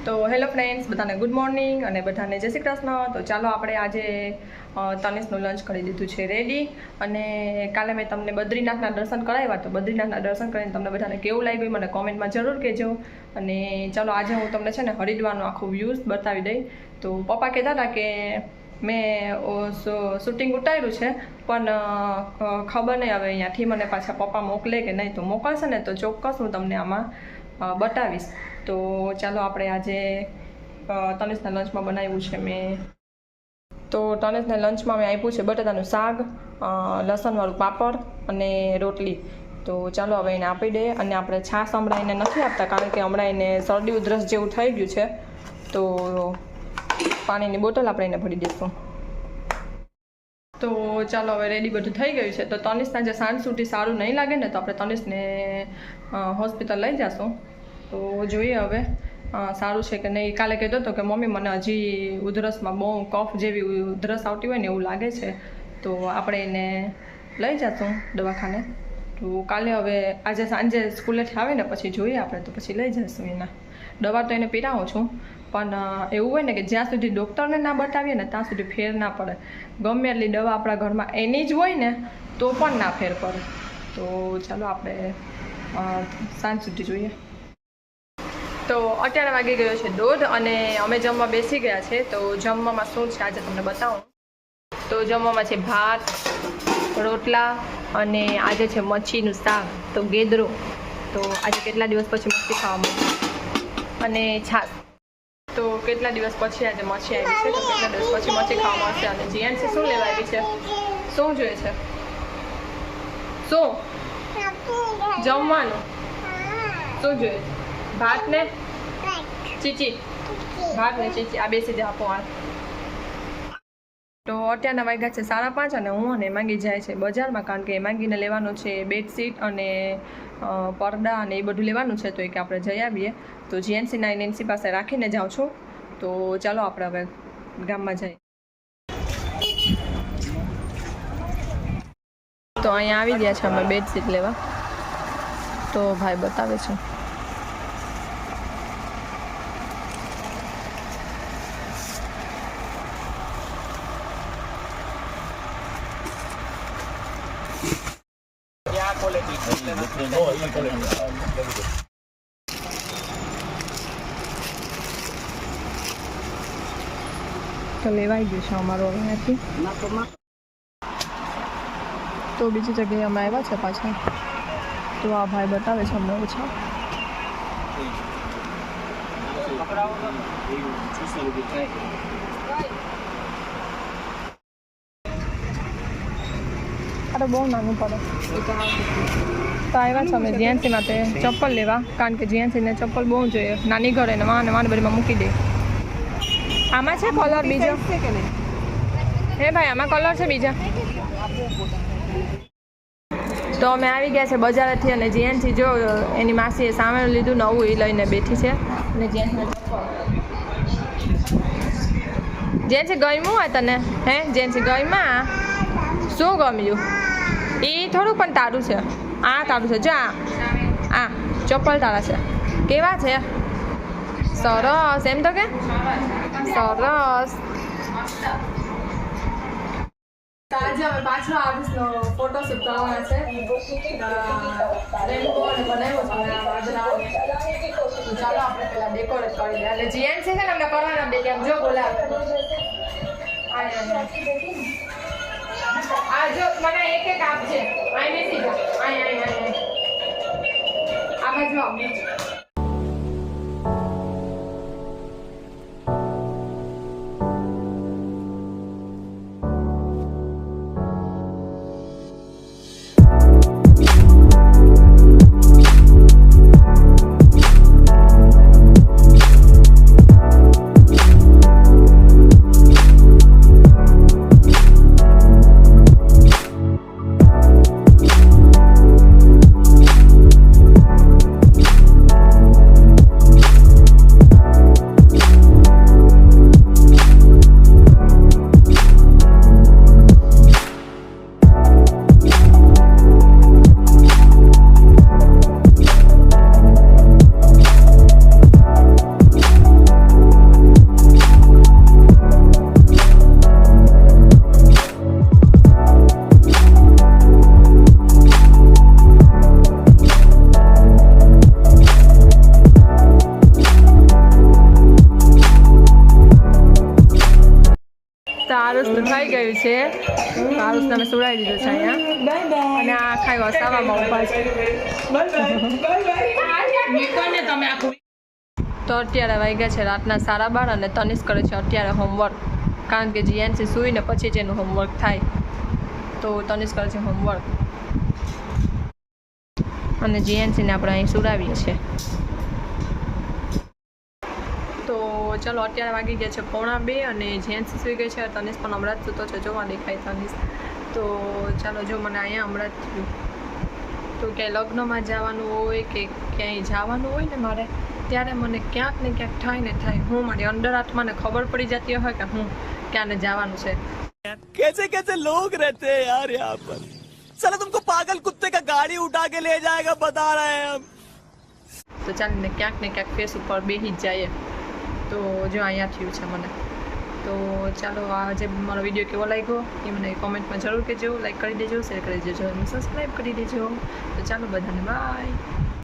તો hello friends, બધાને good morning અને બધાને જય શ્રી કૃષ્ણ. તો ચાલો આપણે આજે તનિષનું લંચ કરી દીધું છે રેડી. અને કાલે મેં તમને બદ્રીનાથના દર્શન કરાવ્યા, તો બદ્રીનાથના દર્શન કરીને તમને બધાને કેવું લાગ્યું મને કોમેન્ટમાં જરૂર કહેજો. અને ચાલો આજે હું તમને છે ને હરિદ્વારનું આખું વ્યૂઝ બતાવી દઈ. તો પપ્પા કહેતા હતા કે મેં શૂટિંગ ઉતાર્યું છે, પણ ખબર નહીં હવે અહીંયાથી મને પાછા પપ્પા મોકલે કે નહીં. તો મોકલશે ને તો ચોક્કસ હું તમને આમાં બતાવીશ. તો ચાલો આપણે આજે તનિષના લંચમાં બનાવ્યું છે મેં. તો તનિષના લંચમાં મેં આપ્યું છે બટાટાનું શાક, લસણવાળું પાપડ અને રોટલી. તો ચાલો હવે એને આપી દે. અને આપણે છાશ હમણાં એને નથી આપતા, કારણ કે હમણાં એને શરદી ઉધરસ જેવું થઈ ગયું છે. તો પાણીની બોટલ આપણે એને ભરી દઈશું. તો ચાલો હવે રેડી બધું થઈ ગયું છે. તો તનિષના જે સાંજ સુધી સારું નહીં લાગે ને, તો આપણે તનિષને હોસ્પિટલ લઈ જઈશું. તો જોઈએ હવે સારું છે કે નહીં. કાલે કહેતો હતો કે મમ્મી મને હજી ઉધરસમાં બહુ કફ જેવી ઉધરસ આવતી હોય ને એવું લાગે છે, તો આપણે એને લઈ જઈશું દવાખાને. તો કાલે હવે આજે સાંજે સ્કૂલેથી આવે ને પછી જોઈએ આપણે, તો પછી લઈ જઈશું એના. દવા તો એને પીરાવું છું, પણ એવું હોય ને કે જ્યાં સુધી ડૉક્ટરને ના બતાવીએ ને ત્યાં સુધી ફેર ના પડે. ગમે એટલી દવા આપણા ઘરમાં એની જ હોય ને તો પણ ના ફેર પડે. તો ચાલો આપણે સાંજ સુધી જોઈએ. તો અત્યારે વાગી ગયો છે 1:30 અને અમે જમવા બેસી ગયા છે. તો જમવામાં શું છે આજે તમને બતાવું. તો જમવામાં છે ભાત, રોટલા અને આજે છે મચ્છીનું શાક, તો ગેદરો. તો આજે કેટલા દિવસ પછી મચ્છી ખાવા મળશે, અને છાશ. તો કેટલા દિવસ પછી આજે મચ્છી આવી છે, તો કેટલા દિવસ પછી મચ્છી ખાવા મળશે. અને જીએનસી શું લેવા આવી છે, શું જોઈએ છે, શું જમવાનું, શું જોઈએ? ભાત ને ચીચી, ભાત ને ચીચી. આ બેસી જાય આપો. તો અત્યારના વાગ્યા છે 5:30 અને હું અને હેમાંગી જાય છે બજારમાં, કારણ કે હેમાંગીને લેવાનું છે બેડશીટ અને પડદા અને એ બધું લેવાનું છે. તો એ કે આપણે જઈ આવીએ. તો જીએનસીના એનસી પાસે રાખીને જાઉં છું. તો ચાલો આપણે હવે ગામમાં જઈએ. તો અહીંયા આવી ગયા છે અમે બેડશીટ લેવા. તો ભાઈ બતાવે છે. તો લેવાઈ ગયું છે અમારું અહીંયાથી. તો બીજી જગ્યાએ અમે આવ્યા છે પાછા. તો આ ભાઈ બતાવે છે અમને ઓછા. અરે બહુ નાનું પડે. તો આવ્યા છે અમે જીએનસી માટે ચપ્પલ લેવા, કારણ કે જીએનસીને ચપ્પલ બહુ જોઈએ. નાની ઘરે ને વાને બધીમાં મૂકી દે. આમાં છે કલર બીજો કે નહીં? હે ભાઈ આમાં કલર છે બીજા. તો અમે આવી ગયા છે બજારેથી. અને જીએનસી જો એની માસીએ સામે લીધું નવું, એ લઈને બેઠી છે. અને જીએનસી ગમ્યું હોય તને? હે જીએનસી ગમ્યું? શું ગમ્યું? એ થોડું પણ તારું છે. આ તારું છે. જો આ ચપ્પલ તારા છે. કેવા છે? સરસ. એમ તો કે સરસ. આજે અમે પાછો આવીશનો ફોટોશૂટ કરવાના છે. ચાલો આપણે પેલા ડેકોરેટ કરી દઈએ. એટલે જીએનસી છે ને અમને કરવાના દે કેમ. જો બોલાવે આ જો મને એક આપજે. આઈ બેસી જા. આઈ આ બાજુ આવ. ગયું છે. આરુષને અમે સુડાવી દીધું છે અહીંયા અને આ ખાઈ વસાવામાં ઊભા છે. તો અત્યારે વાગ્યા છે રાતના 12:30 અને તનિષ કરે છે અત્યારે હોમવર્ક, કારણ કે જીએનસી સૂઈને પછી જ એનું હોમવર્ક થાય. તો તનિષ કરે છે હોમવર્ક અને જીએનસીને આપણે અહીં સુડાવીએ છીએ. તો ચાલો અત્યારે વાગી ગયા છે 1:45 અને જીએનસી સૂઈ ગઈ છે. તનિષ પણ હમણાં જ સૂતો છે, જોવા દેખાય તનિષ. તો ચાલો, જો મને અહીંયા હમણાં જ થયું તો ક્યાંય લગ્નમાં જવાનું હોય કે ક્યાંય જવાનું હોય ને મારે, ત્યારે મને ક્યાંક ને ક્યાંક થાય હું મારી અંદર આત્માને ખબર પડી જતી હોય કે હું ક્યાંને જવાનું છે. कैसे कैसे लोग रहते हैं यार यहाँ पर. साला तुमको पागल कुत्ते का गाड़ी उठा के ले जाएगा बता रहे हैं हम. તો ચાલીને ક્યાંક ને ક્યાંક ફેસ ઉપર બેસી જ જાય. તો જો અહીંયા થયું છે મને. તો ચાલો, આજે મારો વિડીયો કેવો લાગ્યો એ મને કોમેન્ટમાં જરૂર કહેજો. લાઈક કરી દેજો, શેર કરી દેજો અને સબસ્ક્રાઈબ કરી દેજો. તો ચાલો બધાને બાય.